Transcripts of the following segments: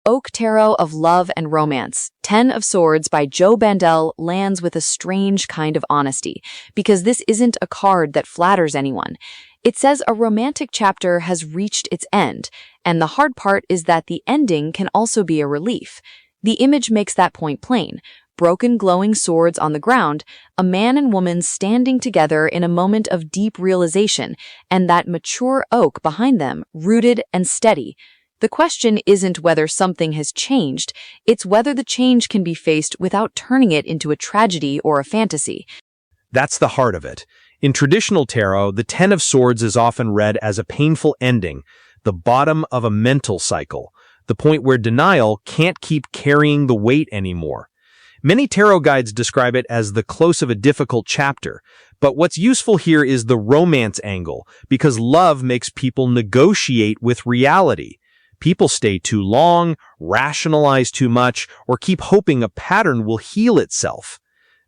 Oak Tarot of Love and Romance, 10 of Swords by Joe Bandel lands with a strange kind of honesty, because this isn't a card that flatters anyone. It says a romantic chapter has reached its end, and the hard part is that the ending can also be a relief. The image makes that point plain. Broken glowing swords on the ground, a man and woman standing together in a moment of deep realization, and that mature oak behind them, rooted and steady. The question isn't whether something has changed, it's whether the change can be faced without turning it into a tragedy or a fantasy. That's the heart of it. In traditional tarot, the Ten of Swords is often read as a painful ending, the bottom of a mental cycle, the point where denial can't keep carrying the weight anymore. Many tarot guides describe it as the close of a difficult chapter, but what's useful here is the romance angle, because love makes people negotiate with reality. People stay too long, rationalize too much, or keep hoping a pattern will heal itself.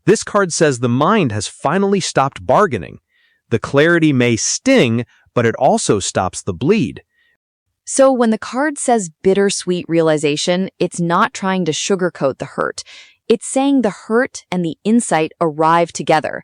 This card says the mind has finally stopped bargaining. The clarity may sting, but it also stops the bleed. So when the card says bittersweet realization, it's not trying to sugarcoat the hurt. It's saying the hurt and the insight arrive together.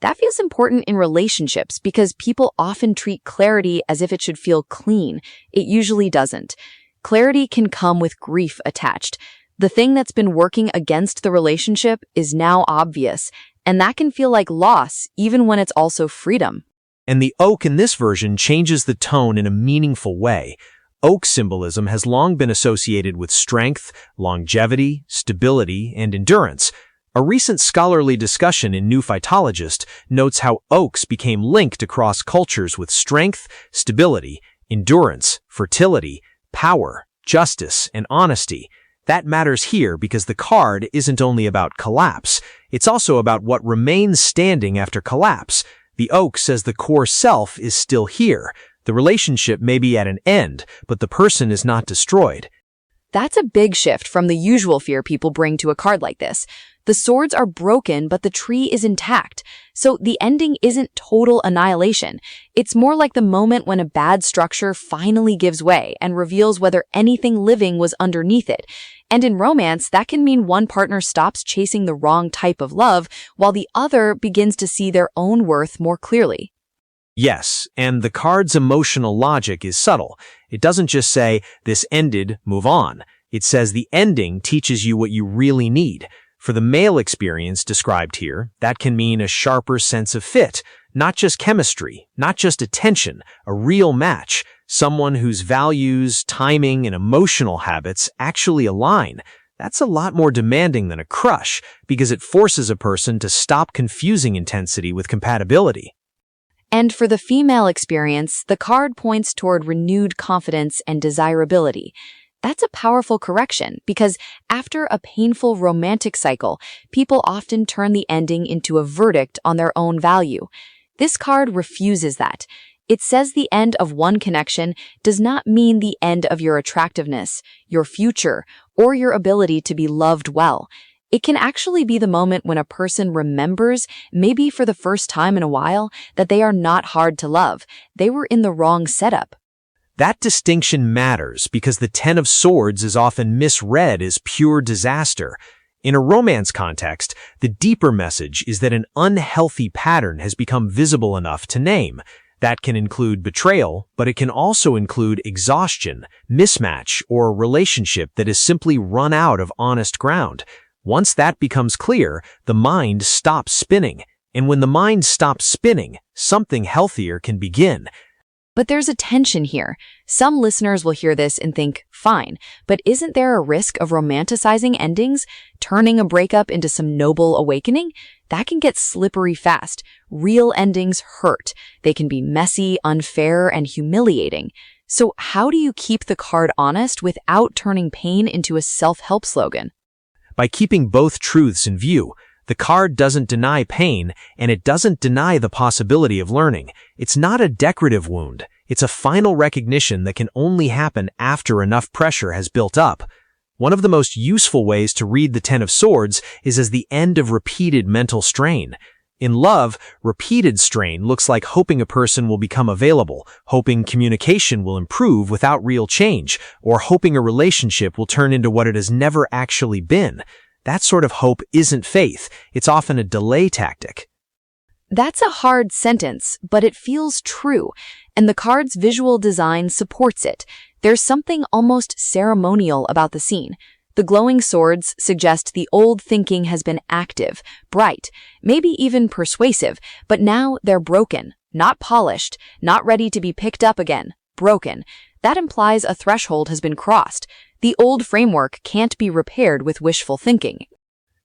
That feels important in relationships because people often treat clarity as if it should feel clean. It usually doesn't. Clarity can come with grief attached. The thing that's been working against the relationship is now obvious, and that can feel like loss, even when it's also freedom. And the oak in this version changes the tone in a meaningful way. Oak symbolism has long been associated with strength, longevity, stability, and endurance. A recent scholarly discussion in New Phytologist notes how oaks became linked across cultures with strength, stability, endurance, fertility, power, justice, and honesty. That matters here because the card isn't only about collapse, it's also about what remains standing after collapse. The oak says the core self is still here. The relationship may be at an end, but the person is not destroyed. That's a big shift from the usual fear people bring to a card like this. The swords are broken, but the tree is intact. So the ending isn't total annihilation. It's more like the moment when a bad structure finally gives way and reveals whether anything living was underneath it. And in romance, that can mean one partner stops chasing the wrong type of love, while the other begins to see their own worth more clearly. Yes, and the card's emotional logic is subtle. It doesn't just say, this ended, move on. It says the ending teaches you what you really need. For the male experience described here, that can mean a sharper sense of fit, not just chemistry, not just attention, a real match, someone whose values, timing, and emotional habits actually align. That's a lot more demanding than a crush, because it forces a person to stop confusing intensity with compatibility. And for the female experience, the card points toward renewed confidence and desirability. That's a powerful correction because after a painful romantic cycle, people often turn the ending into a verdict on their own value. This card refuses that. It says the end of one connection does not mean the end of your attractiveness, your future, or your ability to be loved well. It can actually be the moment when a person remembers, maybe for the first time in a while, that they are not hard to love. They were in the wrong setup. That distinction matters because the Ten of Swords is often misread as pure disaster. In a romance context, the deeper message is that an unhealthy pattern has become visible enough to name. That can include betrayal, but it can also include exhaustion, mismatch, or a relationship that has simply run out of honest ground. Once that becomes clear, the mind stops spinning. And when the mind stops spinning, something healthier can begin. But there's a tension here. Some listeners will hear this and think, fine, but isn't there a risk of romanticizing endings, turning a breakup into some noble awakening? That can get slippery fast. Real endings hurt. They can be messy, unfair, and humiliating. So how do you keep the card honest without turning pain into a self-help slogan? By keeping both truths in view, the card doesn't deny pain, and it doesn't deny the possibility of learning. It's not a decorative wound. It's a final recognition that can only happen after enough pressure has built up. One of the most useful ways to read the Ten of Swords is as the end of repeated mental strain. In love, repeated strain looks like hoping a person will become available, hoping communication will improve without real change, or hoping a relationship will turn into what it has never actually been. That sort of hope isn't faith. It's often a delay tactic. That's a hard sentence, but it feels true, and the card's visual design supports it. There's something almost ceremonial about the scene. The glowing swords suggest the old thinking has been active, bright, maybe even persuasive, but now they're broken, not polished, not ready to be picked up again, broken. That implies a threshold has been crossed. The old framework can't be repaired with wishful thinking.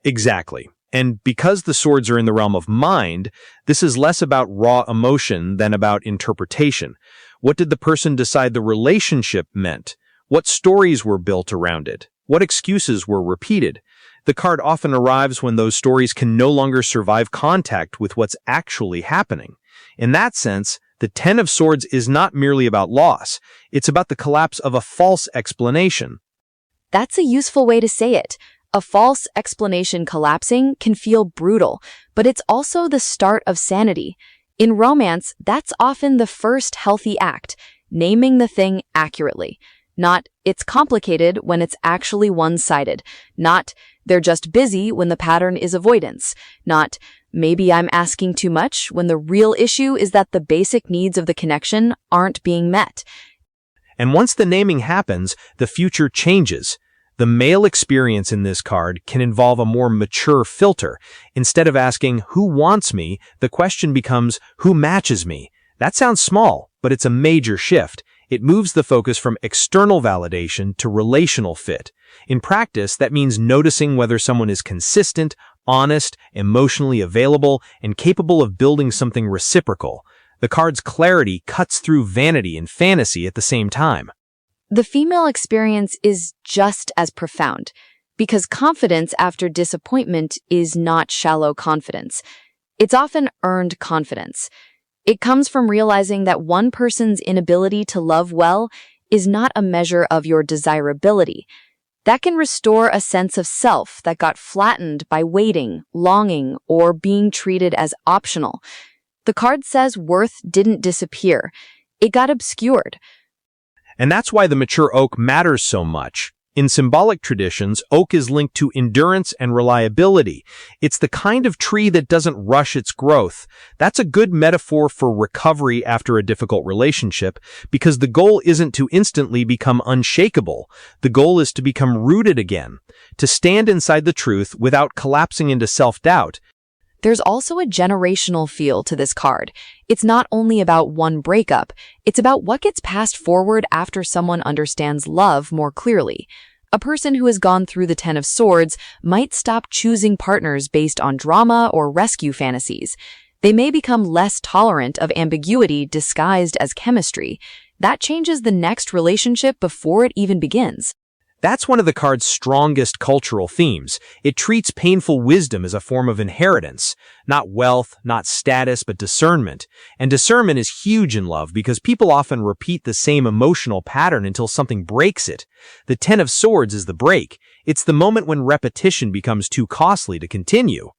Exactly. And because the swords are in the realm of mind, this is less about raw emotion than about interpretation. What did the person decide the relationship meant? What stories were built around it? What excuses were repeated? The card often arrives when those stories can no longer survive contact with what's actually happening. In that sense, the Ten of Swords is not merely about loss. It's about the collapse of a false explanation. That's a useful way to say it. A false explanation collapsing can feel brutal, but it's also the start of sanity. In romance, that's often the first healthy act, naming the thing accurately. Not, it's complicated when it's actually one-sided. Not, they're just busy when the pattern is avoidance. Not, maybe I'm asking too much when the real issue is that the basic needs of the connection aren't being met. And once the naming happens, the future changes. The male experience in this card can involve a more mature filter. Instead of asking, who wants me, the question becomes, who matches me? That sounds small, but it's a major shift. It moves the focus from external validation to relational fit. In practice, that means noticing whether someone is consistent, honest, emotionally available, and capable of building something reciprocal. The card's clarity cuts through vanity and fantasy at the same time. The female experience is just as profound, because confidence after disappointment is not shallow confidence. It's often earned confidence. It comes from realizing that one person's inability to love well is not a measure of your desirability. That can restore a sense of self that got flattened by waiting, longing, or being treated as optional. The card says worth didn't disappear. It got obscured. And that's why the mature oak matters so much. In symbolic traditions, oak is linked to endurance and reliability. It's the kind of tree that doesn't rush its growth. That's a good metaphor for recovery after a difficult relationship, because the goal isn't to instantly become unshakable. The goal is to become rooted again, to stand inside the truth without collapsing into self-doubt. There's also a generational feel to this card. It's not only about one breakup, it's about what gets passed forward after someone understands love more clearly. A person who has gone through the Ten of Swords might stop choosing partners based on drama or rescue fantasies. They may become less tolerant of ambiguity disguised as chemistry. That changes the next relationship before it even begins. That's one of the card's strongest cultural themes. It treats painful wisdom as a form of inheritance. Not wealth, not status, but discernment. And discernment is huge in love because people often repeat the same emotional pattern until something breaks it. The Ten of Swords is the break. It's the moment when repetition becomes too costly to continue.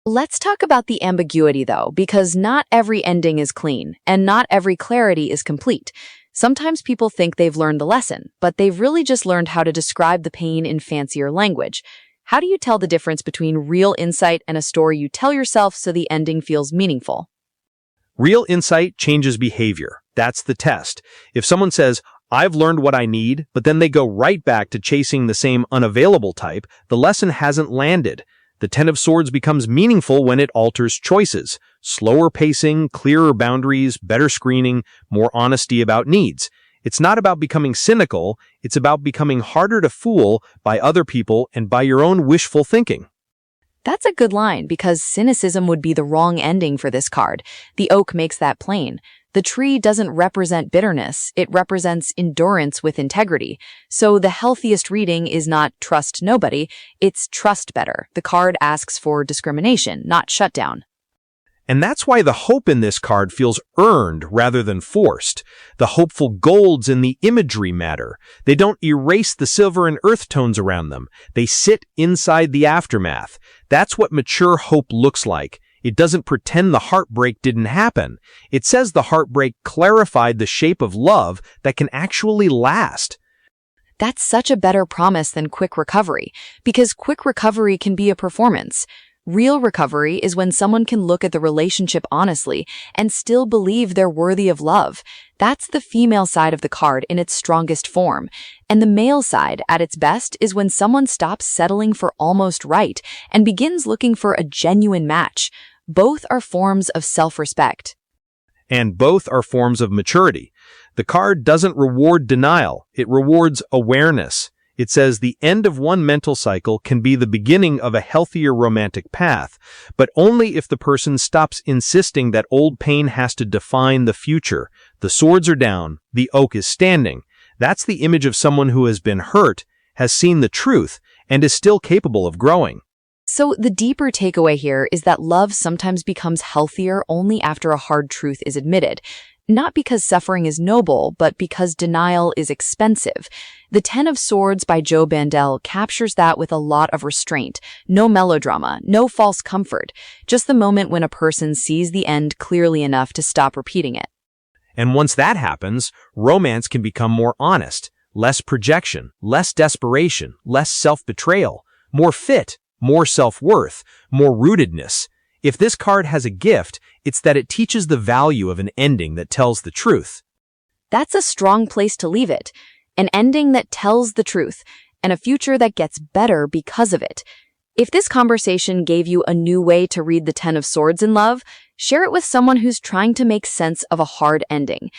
Let's talk about the ambiguity, though, because not every ending is clean, and not every clarity is complete. Sometimes people think they've learned the lesson, but they've really just learned how to describe the pain in fancier language. How do you tell the difference between real insight and a story you tell yourself so the ending feels meaningful? Real insight changes behavior. That's the test. If someone says, I've learned what I need, but then they go right back to chasing the same unavailable type, the lesson hasn't landed. The Ten of Swords becomes meaningful when it alters choices. Slower pacing, clearer boundaries, better screening, more honesty about needs. It's not about becoming cynical, it's about becoming harder to fool by other people and by your own wishful thinking. That's a good line, because cynicism would be the wrong ending for this card. The oak makes that plain. The tree doesn't represent bitterness, it represents endurance with integrity. So the healthiest reading is not trust nobody, it's trust better. The card asks for discrimination, not shutdown. And that's why the hope in this card feels earned rather than forced. The hopeful golds in the imagery matter. They don't erase the silver and earth tones around them. They sit inside the aftermath. That's what mature hope looks like. It doesn't pretend the heartbreak didn't happen. It says the heartbreak clarified the shape of love that can actually last. That's such a better promise than quick recovery, because quick recovery can be a performance. Real recovery is when someone can look at the relationship honestly and still believe they're worthy of love. That's the female side of the card in its strongest form. And the male side, at its best, is when someone stops settling for almost right and begins looking for a genuine match. Both are forms of self-respect. And both are forms of maturity. The card doesn't reward denial, it rewards awareness. It says the end of one mental cycle can be the beginning of a healthier romantic path, but only if the person stops insisting that old pain has to define the future. The swords are down, the oak is standing. That's the image of someone who has been hurt, has seen the truth, and is still capable of growing. So the deeper takeaway here is that love sometimes becomes healthier only after a hard truth is admitted. Not because suffering is noble, but because denial is expensive. The Ten of Swords by Joe Bandel captures that with a lot of restraint. No melodrama, no false comfort. Just the moment when a person sees the end clearly enough to stop repeating it. And once that happens, romance can become more honest, less projection, less desperation, less self-betrayal, more fit, more self-worth, more rootedness. If this card has a gift, it's that it teaches the value of an ending that tells the truth. That's a strong place to leave it. An ending that tells the truth, and a future that gets better because of it. If this conversation gave you a new way to read the Ten of Swords in love, share it with someone who's trying to make sense of a hard ending.